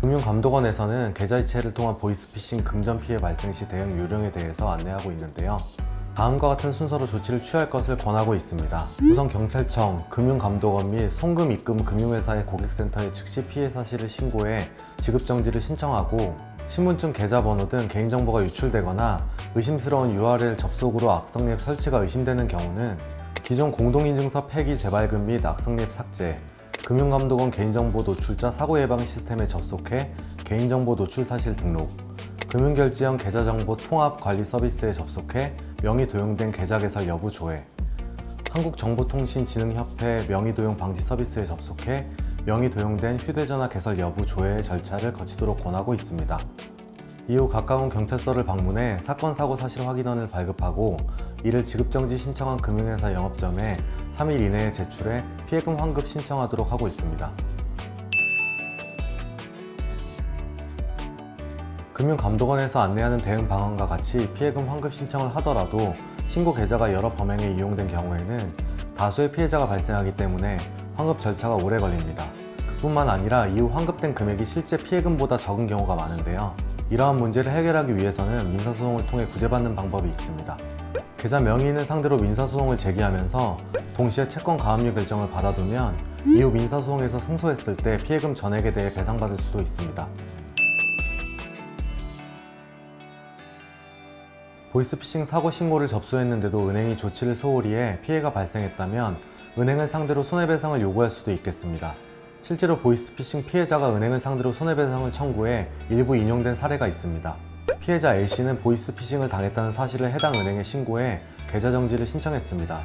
금융감독원에서는 계좌이체를 통한 보이스피싱 금전 피해 발생 시 대응 요령에 대해서 안내하고 있는데요. 다음과 같은 순서로 조치를 취할 것을 권하고 있습니다. 우선 경찰청, 금융감독원 및 송금 입금 금융회사의 고객센터에 즉시 피해 사실을 신고해 지급정지를 신청하고, 신분증 계좌번호 등 개인정보가 유출되거나 의심스러운 URL 접속으로 악성 앱 설치가 의심되는 경우는 기존 공동인증서 폐기 재발급 및 악성 앱 삭제, 금융감독원 개인정보 노출자 사고예방 시스템에 접속해 개인정보 노출 사실 등록, 금융결제형 계좌정보 통합관리 서비스에 접속해 명의 도용된 계좌 개설 여부 조회, 한국정보통신진흥협회 명의 도용 방지 서비스에 접속해 명의 도용된 휴대전화 개설 여부 조회의 절차를 거치도록 권하고 있습니다. 이후 가까운 경찰서를 방문해 사건 사고 사실 확인원을 발급하고 이를 지급정지 신청한 금융회사 영업점에 3일 이내에 제출해 피해금 환급 신청하도록 하고 있습니다. 금융감독원에서 안내하는 대응 방안과 같이 피해금 환급 신청을 하더라도 신고 계좌가 여러 범행에 이용된 경우에는 다수의 피해자가 발생하기 때문에 환급 절차가 오래 걸립니다. 그뿐만 아니라 이후 환급된 금액이 실제 피해금보다 적은 경우가 많은데요. 이러한 문제를 해결하기 위해서는 민사소송을 통해 구제받는 방법이 있습니다. 계좌 명의인을 상대로 민사소송을 제기하면서 동시에 채권 가압류 결정을 받아두면 이후 민사소송에서 승소했을 때 피해금 전액에 대해 배상받을 수도 있습니다. 보이스피싱 사고 신고를 접수했는데도 은행이 조치를 소홀히 해 피해가 발생했다면 은행을 상대로 손해배상을 요구할 수도 있겠습니다. 실제로 보이스피싱 피해자가 은행을 상대로 손해배상을 청구해 일부 인용된 사례가 있습니다. 피해자 A씨는 보이스피싱을 당했다는 사실을 해당 은행에 신고해 계좌 정지를 신청했습니다.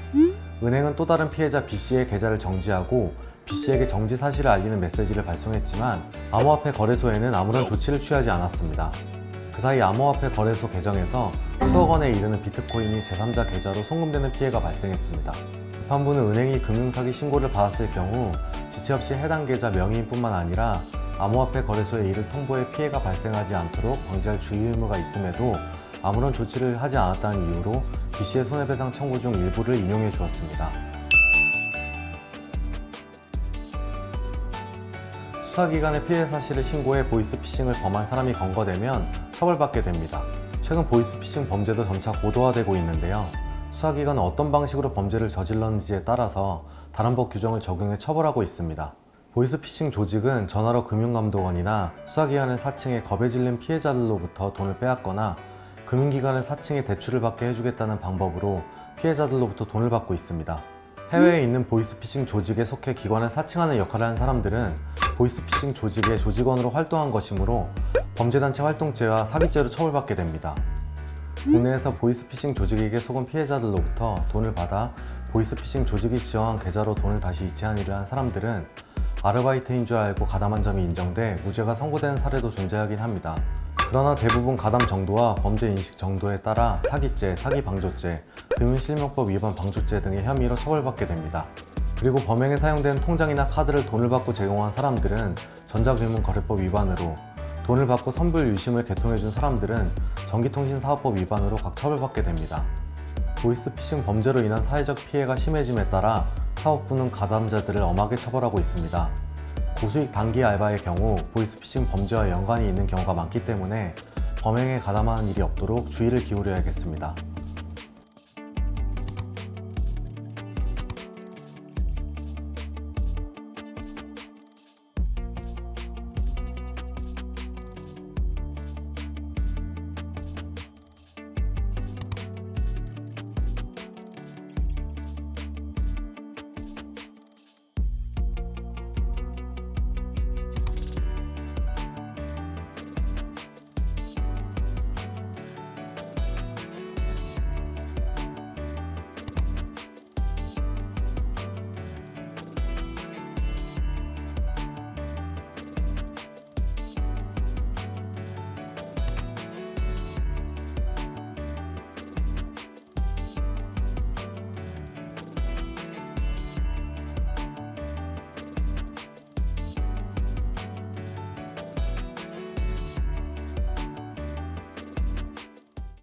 은행은 또 다른 피해자 B씨의 계좌를 정지하고 B씨에게 정지 사실을 알리는 메시지를 발송했지만 암호화폐 거래소에는 아무런 조치를 취하지 않았습니다. 그 사이 암호화폐 거래소 계정에서 수억 원에 이르는 비트코인이 제3자 계좌로 송금되는 피해가 발생했습니다. 재판부는 은행이 금융사기 신고를 받았을 경우 지체 없이 해당 계좌 명의인뿐만 아니라 암호화폐 거래소에 이를 통보해 피해가 발생하지 않도록 방지할 주의 의무가 있음에도 아무런 조치를 하지 않았다는 이유로 B씨의 손해배상 청구 중 일부를 인용해 주었습니다. 수사기관에 피해 사실을 신고해 보이스피싱을 범한 사람이 검거되면 처벌받게 됩니다. 최근 보이스피싱 범죄도 점차 고도화되고 있는데요. 수사기관은 어떤 방식으로 범죄를 저질렀는지에 따라서 다른 법 규정을 적용해 처벌하고 있습니다. 보이스피싱 조직은 전화로 금융감독원이나 수사기관을 사칭해 겁에 질린 피해자들로부터 돈을 빼앗거나 금융기관을 사칭해 대출을 받게 해주겠다는 방법으로 피해자들로부터 돈을 받고 있습니다. 해외에 있는 보이스피싱 조직에 속해 기관을 사칭하는 역할을 한 사람들은 보이스피싱 조직의 조직원으로 활동한 것이므로 범죄단체 활동죄와 사기죄로 처벌받게 됩니다. 국내에서 보이스피싱 조직에게 속은 피해자들로부터 돈을 받아 보이스피싱 조직이 지정한 계좌로 돈을 다시 이체한 일을 한 사람들은 아르바이트인 줄 알고 가담한 점이 인정돼 무죄가 선고되는 사례도 존재하긴 합니다. 그러나 대부분 가담 정도와 범죄 인식 정도에 따라 사기죄, 사기방조죄, 금융실명법 위반 방조죄 등의 혐의로 처벌받게 됩니다. 그리고 범행에 사용된 통장이나 카드를 돈을 받고 제공한 사람들은 전자금융거래법 위반으로, 돈을 받고 선불 유심을 개통해준 사람들은 전기통신사업법 위반으로 각 처벌받게 됩니다. 보이스피싱 범죄로 인한 사회적 피해가 심해짐에 따라 사법부는 가담자들을 엄하게 처벌하고 있습니다. 고수익 단기 알바의 경우 보이스피싱 범죄와 연관이 있는 경우가 많기 때문에 범행에 가담하는 일이 없도록 주의를 기울여야겠습니다.